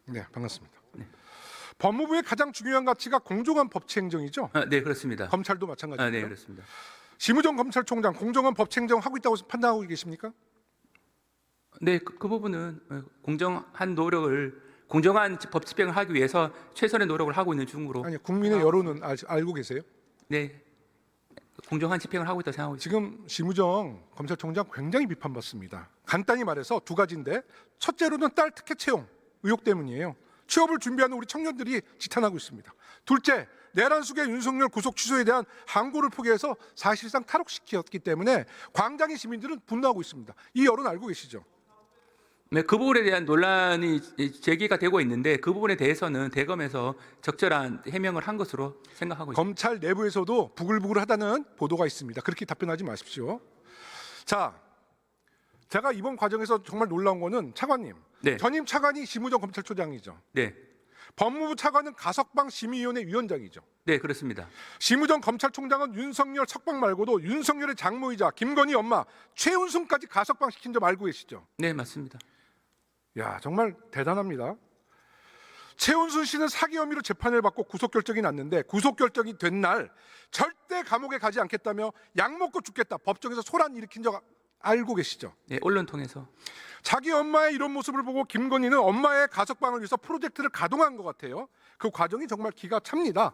네, 반갑습니다. 네. 법무부의 가장 중요한 가치가 공정한 법치행정이죠. 네, 그렇습니다. 검찰도 마찬가지고요. 네, 그렇습니다. 심우정 검찰총장 공정한 법치행정 하고 있다고 판단하고 계십니까? 네, 그 부분은 공정한 노력을 공정한 법 집행을 하기 위해서 최선의 노력을 하고 있는 중으로. 아니, 국민의 여론은 알고 계세요? 네, 공정한 집행을 하고 있다 생각하고 있습니다. 지금 심우정 검찰총장 굉장히 비판받습니다. 간단히 말해서 두 가지인데, 첫째로는 딸 특혜 채용 의혹 때문이에요. 취업을 준비하는 우리 청년들이 지탄하고 있습니다. 둘째, 내란숙의 윤석열 구속 취소에 대한 항고를 포기해서 사실상 탈옥시켰기 때문에 광장의 시민들은 분노하고 있습니다. 이 여론 알고 계시죠? 네, 그 부분에 대한 논란이 제기가 되고 있는데 그 부분에 대해서는 대검에서 적절한 해명을 한 것으로 생각하고 있습니다. 검찰 내부에서도 부글부글하다는 보도가 있습니다. 그렇게 답변하지 마십시오. 자, 제가 이번 과정에서 정말 놀라운 거는 차관님, 네. 전임 차관이 심우정 검찰총장이죠. 네, 법무부 차관은 가석방 심의위원회 위원장이죠. 네, 그렇습니다. 심우정 검찰총장은 윤석열 석방 말고도 윤석열의 장모이자 김건희 엄마 최은순까지 가석방 시킨 점 알고 계시죠? 네, 맞습니다. 야, 정말 대단합니다. 최은순 씨는 사기 혐의로 재판을 받고 구속 결정이 났는데 구속 결정이 된 날 절대 감옥에 가지 않겠다며 약 먹고 죽겠다 법정에서 소란 일으킨 적 알고 계시죠? 네, 언론 통해서. 자기 엄마의 이런 모습을 보고 김건희는 엄마의 가석방을 위해서 프로젝트를 가동한 것 같아요. 그 과정이 정말 기가 찹니다.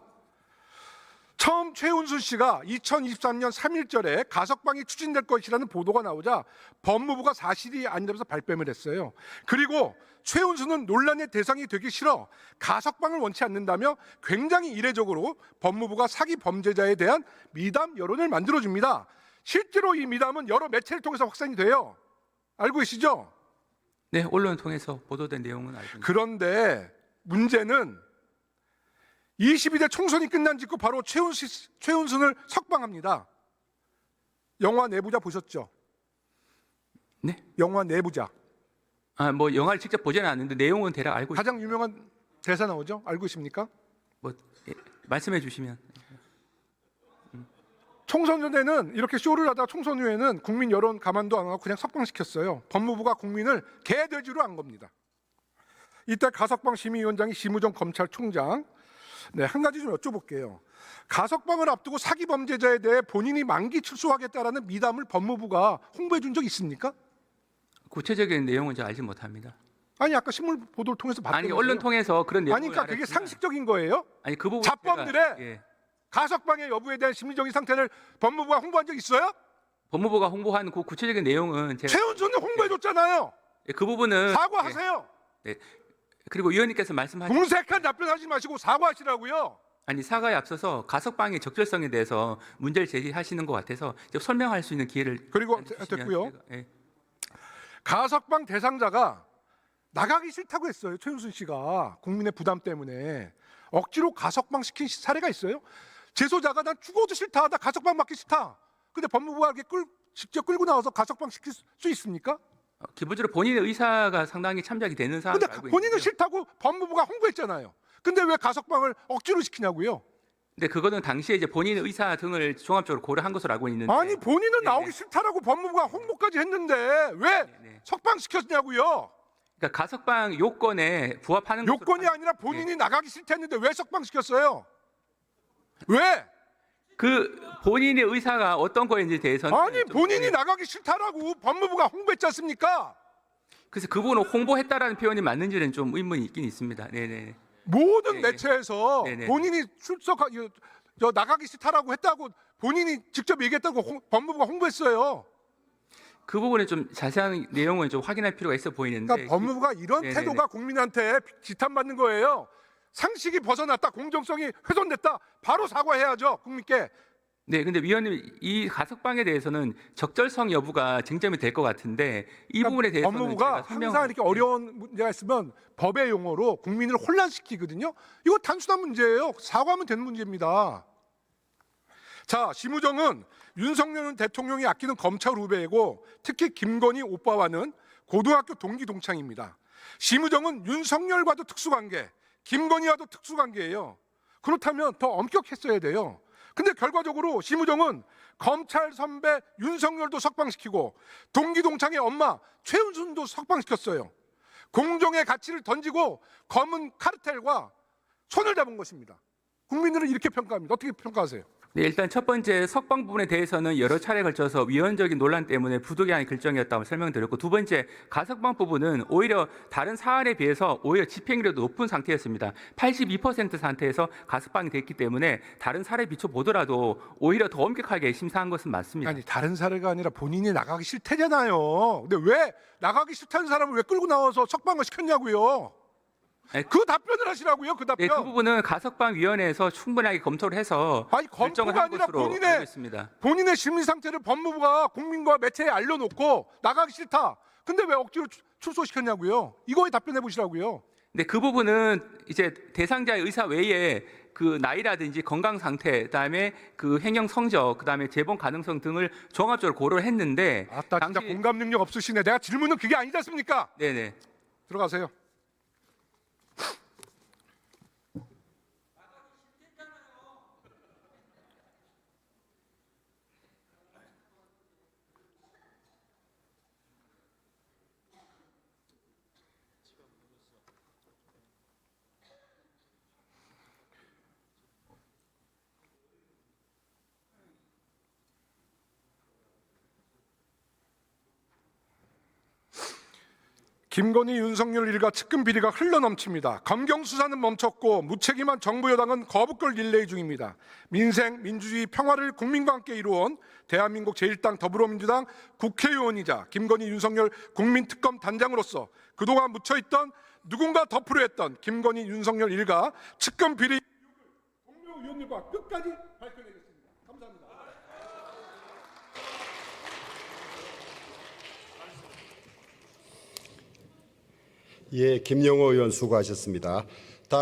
처음 최은순 씨가 2023년 3일절에 가석방이 추진될 것이라는 보도가 나오자 법무부가 사실이 아니라면서 발뺌을 했어요. 그리고 최은순은 논란의 대상이 되기 싫어 가석방을 원치 않는다며 굉장히 이례적으로 법무부가 사기 범죄자에 대한 미담 여론을 만들어줍니다. 실제로 이 미담은 여러 매체를 통해서 확산이 돼요. 알고 계시죠? 네, 언론 통해서 보도된 내용은 알고 있습니다. 그런데 문제는 22대 총선이 끝난 직후 바로 최은순을 석방합니다. 영화 내부자 보셨죠? 네? 영화 내부자. 뭐 영화를 직접 보지는 않는데 내용은 대략 알고 가장 유명한 대사 나오죠? 알고 있습니까? 뭐 말씀해 주시면. 총선 전에는 이렇게 쇼를 하다가 총선 후에는 국민 여론 가만도 안 하고 그냥 석방시켰어요. 법무부가 국민을 개돼지로 한 겁니다. 이때 가석방 심의위원장이 심우정 검찰총장. 네, 한 가지 좀 여쭤볼게요. 가석방을 앞두고 사기 범죄자에 대해 본인이 만기 출소하겠다라는 미담을 법무부가 홍보해 준 적 있습니까? 구체적인 내용은 저 알지 못합니다. 아니, 아까 신문 보도를 통해서 봤다면서요. 아니, 언론 통해서 그런 내용을 아니, 그러니까 그게 알았지만, 상식적인 거예요? 아니 그 부분 자범들의 예. 가석방의 여부에 대한 심리적인 상태를 법무부가 홍보한 적 있어요? 법무부가 홍보한 그 구체적인 내용은 제가 최은순은 홍보해 줬잖아요. 그 부분은 사과하세요. 예. 그리고 위원님께서 말씀하신 궁색한 답변하지 마시고 사과하시라고요. 아니 사과에 앞서서 가석방의 적절성에 대해서 문제를 제기하시는 것 같아서 좀 설명할 수 있는 기회를 그리고 주시면 됐고요. 제가, 예. 가석방 대상자가 나가기 싫다고 했어요. 최은순 씨가 국민의 부담 때문에 억지로 가석방 시킨 사례가 있어요. 재소자가 난 죽어도 싫다, 나 가석방 받기 싫다. 근데 법무부가 이렇게 직접 끌고 나와서 가석방 시킬 수 있습니까? 기본적으로 본인의 의사가 상당히 참작이 되는 사안을 근데 알고 본인은 있는데요. 싫다고 법무부가 홍보했잖아요. 근데 왜 가석방을 억지로 시키냐고요? 근데 그거는 당시에 이제 본인의 의사 등을 종합적으로 고려한 것으로 알고 있는데 아니, 본인은 네. 나오기 싫다라고 법무부가 홍보까지 했는데 왜 네. 석방시켰냐고요? 그러니까 가석방 요건에 부합하는 것으로 요건이 아니라 본인이 나가기 싫다했는데 왜 석방시켰어요? 왜? 그 본인의 의사가 어떤 거인지 대해서는 아니, 좀- 본인이 예. 나가기 싫다라고 법무부가 홍보했지 않습니까? 그래서 그 부분을 홍보했다라는 표현이 맞는지는 좀 의문이 있긴 있습니다. 네네. 모든 네, 매체에서 네, 네. 본인이 나가기 싫다라고 했다고 본인이 직접 얘기했다고 법무부가 홍보했어요. 그 부분에 좀 자세한 내용을 좀 확인할 필요가 있어 보이는데. 그러니까 법무부가 이런 네네네. 태도가 국민한테 지탄받는 거예요. 상식이 벗어났다, 공정성이 훼손됐다, 바로 사과해야죠, 국민께. 네, 근데 위원님 이 가석방에 대해서는 적절성 여부가 쟁점이 될 것 같은데 이 부분에 대해서는 법무부가 제가 설명- 항상 이렇게 어려운 문제가 있으면 법의 용어로 국민을 혼란시키거든요. 이거 단순한 문제예요. 사과하면 되는 문제입니다. 자, 심우정은 윤석열 대통령이 아끼는 검찰 후배이고 특히 김건희 오빠와는 고등학교 동기 동창입니다. 심우정은 윤석열과도 특수관계, 김건희와도 특수관계예요. 그렇다면 더 엄격했어야 돼요. 근데 결과적으로 심우정은 검찰 선배 윤석열도 석방시키고 동기 동창의 엄마 최은순도 석방시켰어요. 공정의 가치를 던지고 검은 카르텔과 손을 잡은 것입니다. 국민들은 이렇게 평가합니다. 어떻게 평가하세요? 네, 일단 첫 번째 석방 부분에 대해서는 여러 차례 걸쳐서 위헌적인 논란 때문에 부득이한 결정이었다고 설명드렸고, 두 번째 가석방 부분은 오히려 다른 사안에 비해서 오히려 집행률도 높은 상태였습니다. 82% 상태에서 가석방이 됐기 때문에 다른 사례에 비춰 보더라도 오히려 더 엄격하게 심사한 것은 맞습니다. 아니, 다른 사례가 아니라 본인이 나가기 싫대잖아요. 근데 왜 나가기 싫다는 사람을 왜 끌고 나와서 석방을 시켰냐고요. 네. 그 답변을 하시라고요. 그 답변. 네, 그 부분은 가석방위원회에서 충분하게 검토를 해서 아니, 결정을 검토가 한 아니라 것으로 알고 있습니다. 본인의 심리 상태를 법무부가 국민과 매체에 알려놓고 나가기 싫다. 근데 왜 억지로 출소시켰냐고요. 이거에 답변해 보시라고요. 근데 그 부분은 이제 대상자의 의사 외에 그 나이라든지 건강 상태, 그다음에 그 행영 성적, 그다음에 재본 가능성 등을 종합적으로 고려를 했는데 아따, 진짜 공감 능력 없으시네. 내가 질문은 그게 아니지 않습니까? 네네. 들어가세요. 김건희, 윤석열 일가 측근 비리가 흘러넘칩니다. 검경 수사는 멈췄고 무책임한 정부 여당은 거부권 릴레이 중입니다. 민생, 민주주의, 평화를 국민과 함께 이루어온 대한민국 제1당 더불어민주당 국회의원이자 김건희, 윤석열 국민특검 단장으로서 그동안 묻혀있던 누군가 덮으려 했던 김건희, 윤석열 일가 측근 비리 동료 의원님과 끝까지 밝혀내겠습니다. 감사합니다. 예, 김영호 의원 수고하셨습니다. 다음은